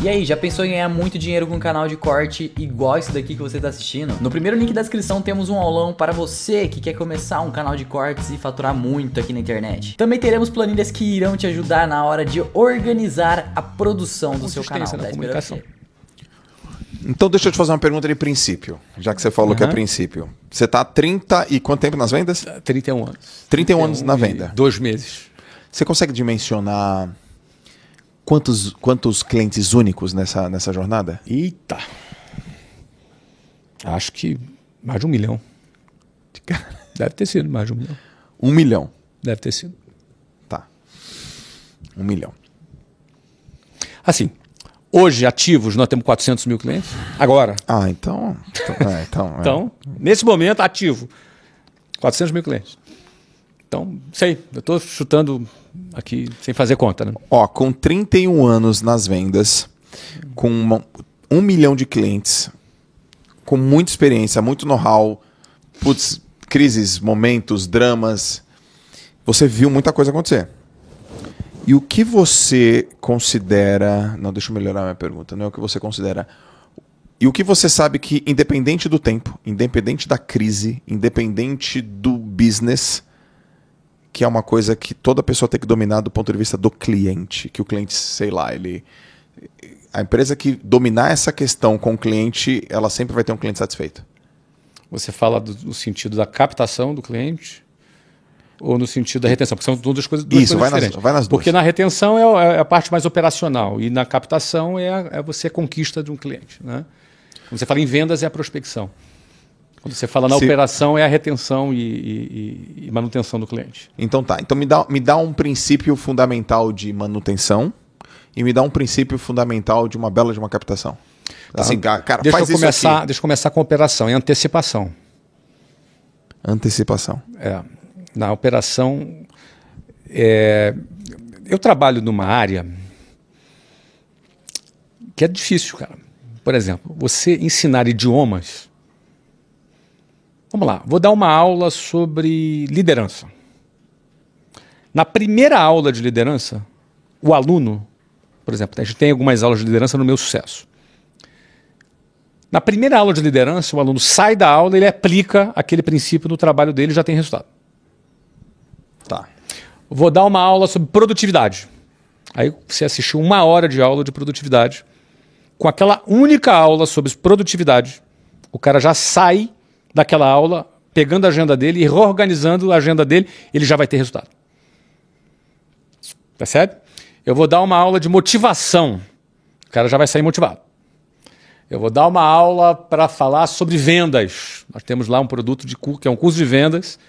E aí, já pensou em ganhar muito dinheiro com um canal de corte igual esse daqui que você está assistindo? No primeiro link da descrição temos um aulão para você que quer começar um canal de cortes e faturar muito aqui na internet. Também teremos planilhas que irão te ajudar na hora de organizar a produção do seu canal. Na comunicação. Então deixa eu te fazer uma pergunta de princípio, já que você falou que é princípio. Você tá há 30 e quanto tempo nas vendas? 31 anos. 31 anos na venda. 2 meses. Você consegue dimensionar quantos clientes únicos nessa jornada? Eita. Acho que mais de 1 milhão. Deve ter sido mais de 1 milhão. 1 milhão? Deve ter sido. Tá. 1 milhão. Assim, hoje, ativos, nós temos 400 mil clientes. Agora. Ah, então... Então, nesse momento, ativo, 400 mil clientes. Então, sei, eu estou chutando aqui sem fazer conta, né? Ó, com 31 anos nas vendas, com 1 milhão de clientes, com muita experiência, muito know-how, putz, crises, momentos, dramas, você viu muita coisa acontecer. E o que você considera... Não, deixa eu melhorar a minha pergunta. Não é o que você considera. E o que você sabe que, independente do tempo, independente da crise, independente do business, que é uma coisa que toda pessoa tem que dominar do ponto de vista do cliente. Que o cliente, sei lá, a empresa que dominar essa questão com o cliente, ela sempre vai ter um cliente satisfeito. Você fala do sentido da captação do cliente... ou no sentido da retenção, porque são duas coisas diferentes. Isso, vai nas duas. Porque na retenção é a parte mais operacional e na captação é você conquista de um cliente. Né? Quando você fala em vendas é a prospecção. Quando você fala na operação é a retenção e manutenção do cliente. Então tá, então me dá um princípio fundamental de manutenção e me dá um princípio fundamental de uma bela de uma captação. Assim, cara, deixa eu começar com a operação, é antecipação. Antecipação. Na operação, eu trabalho numa área que é difícil, cara. Por exemplo, você ensinar idiomas. Vamos lá, vou dar uma aula sobre liderança. Na primeira aula de liderança, o aluno, por exemplo, a gente tem algumas aulas de liderança no Meu Sucesso. Na primeira aula de liderança, o aluno sai da aula, ele aplica aquele princípio no trabalho dele e já tem resultado. Tá. Vou dar uma aula sobre produtividade. Aí você assistiu 1 hora de aula de produtividade. Com aquela única aula sobre produtividade, o cara já sai daquela aula, pegando a agenda dele e reorganizando a agenda dele, ele já vai ter resultado. Percebe? Eu vou dar uma aula de motivação. O cara já vai sair motivado. Eu vou dar uma aula para falar sobre vendas. Nós temos lá um produto que é um curso de vendas.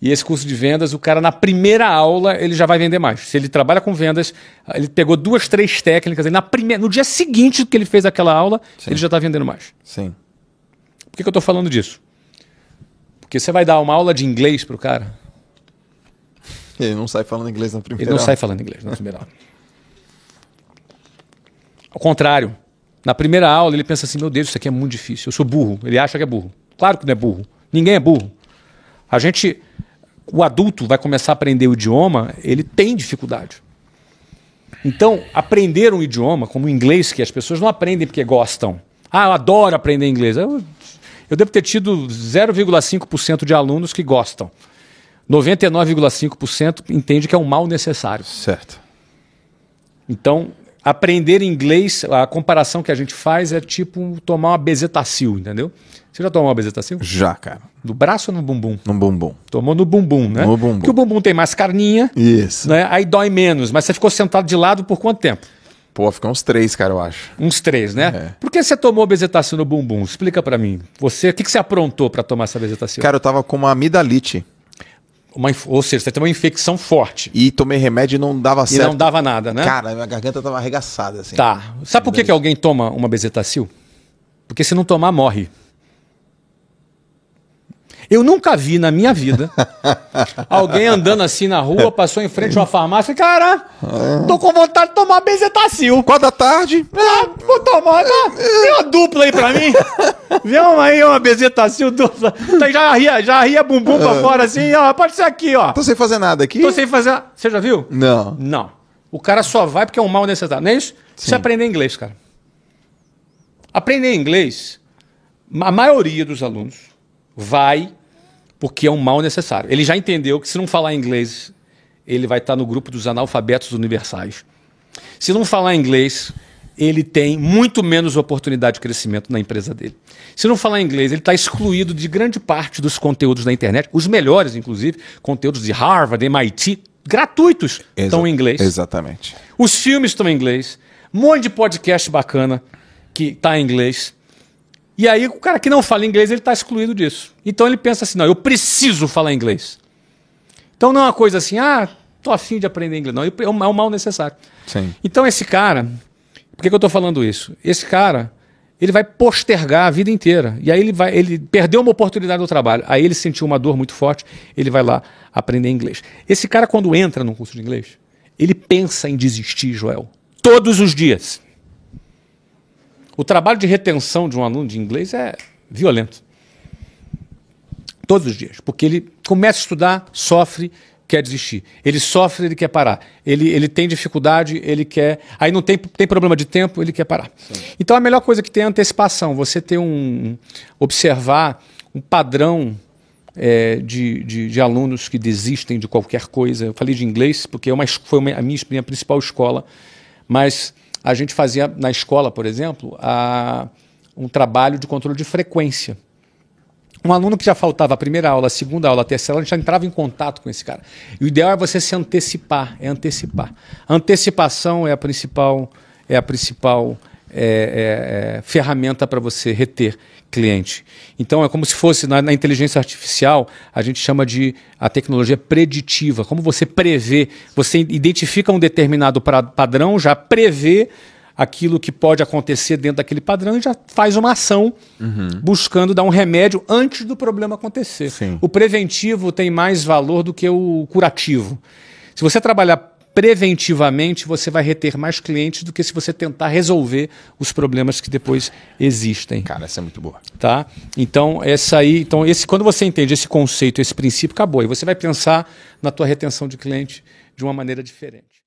E esse curso de vendas, o cara na primeira aula ele já vai vender mais. Se ele trabalha com vendas, ele pegou 2, 3 técnicas, no dia seguinte que ele fez aquela aula, ele já está vendendo mais. Sim. Por que eu estou falando disso? Porque você vai dar uma aula de inglês para o cara. Ele não sai falando inglês na primeira aula. Ele não sai falando inglês na primeira aula. Ao contrário, na primeira aula ele pensa assim, meu Deus, isso aqui é muito difícil, eu sou burro. Ele acha que é burro. Claro que não é burro. Ninguém é burro. O adulto vai começar a aprender o idioma, ele tem dificuldade. Então, aprender um idioma, como o inglês, que as pessoas não aprendem porque gostam. Ah, eu adoro aprender inglês. Eu devo ter tido 0,5% de alunos que gostam. 99,5% entende que é um mal necessário. Certo. Então, aprender inglês, a comparação que a gente faz é tipo tomar uma bezetacil, entendeu? Você já tomou uma bezetacil? Já, cara. No braço ou no bumbum? No bumbum. Tomou no bumbum, né? No bumbum. Porque o bumbum tem mais carninha. Isso. Né? Aí dói menos. Mas você ficou sentado de lado por quanto tempo? Pô, ficou uns 3, cara, eu acho. Uns 3, né? Por que você tomou bezetacil no bumbum? Explica pra mim. O que você aprontou pra tomar essa bezetacil? Cara, eu tava com uma amidalite. Ou seja, você teve uma infecção forte. E tomei remédio e não dava certo. E não dava nada, né? Cara, minha garganta tava arregaçada, assim. Tá. Sabe por que alguém toma uma bezetacil? Porque se não tomar, morre. Eu nunca vi na minha vida alguém andando assim na rua, passou em frente a uma farmácia e, cara, tô com vontade de tomar bezetacil. 4 da tarde. Vou tomar. Tem uma dupla aí pra mim. Vê uma bezetacil dupla. Já ria bumbum pra fora assim, ó. Pode ser aqui, ó. Tô sem fazer nada aqui? Tô sem fazer. Você já viu? Não. Não. O cara só vai porque é um mal necessário. Não é isso? Você aprender inglês, cara. Aprender inglês, a maioria dos alunos vai porque é um mal necessário. Ele já entendeu que se não falar inglês, ele vai estar no grupo dos analfabetos universais. Se não falar inglês, ele tem muito menos oportunidade de crescimento na empresa dele. Se não falar inglês, ele está excluído de grande parte dos conteúdos da internet, os melhores, inclusive, conteúdos de Harvard, MIT, gratuitos, estão em inglês. Exatamente. Os filmes estão em inglês, um monte de podcast bacana que está em inglês. E aí o cara que não fala inglês, ele está excluído disso. Então ele pensa assim, não, eu preciso falar inglês. Então não é uma coisa assim, tô afim de aprender inglês. Não, é um mal necessário. Sim. Então esse cara, por que eu estou falando isso? Esse cara, ele vai postergar a vida inteira. E aí ele perdeu uma oportunidade no trabalho. Aí ele sentiu uma dor muito forte, ele vai lá aprender inglês. Esse cara, quando entra num curso de inglês, ele pensa em desistir, Joel. Todos os dias. O trabalho de retenção de um aluno de inglês é violento. Todos os dias. Porque ele começa a estudar, sofre, quer desistir. Ele sofre, ele quer parar. Ele tem dificuldade, ele quer... Aí não tem problema de tempo, ele quer parar. Sim. Então a melhor coisa que tem é a antecipação. Você ter observar um padrão de alunos que desistem de qualquer coisa. Eu falei de inglês porque foi a minha principal escola, mas... A gente fazia na escola, por exemplo, um trabalho de controle de frequência. Um aluno que já faltava a primeira aula, a segunda aula, a terceira aula, a gente já entrava em contato com esse cara. E o ideal é você se antecipar, antecipar. A antecipação é a principal ferramenta para você reter cliente. Então é como se fosse, na inteligência artificial, a gente chama de a tecnologia preditiva. Como você prevê, você identifica um determinado padrão, já prevê aquilo que pode acontecer dentro daquele padrão e já faz uma ação buscando dar um remédio antes do problema acontecer. Sim. O preventivo tem mais valor do que o curativo. Se você trabalhar preventivamente, você vai reter mais clientes do que se você tentar resolver os problemas que depois existem. Cara, essa é muito boa. Tá? Então, quando você entende esse conceito, esse princípio, acabou. E você vai pensar na tua retenção de cliente de uma maneira diferente.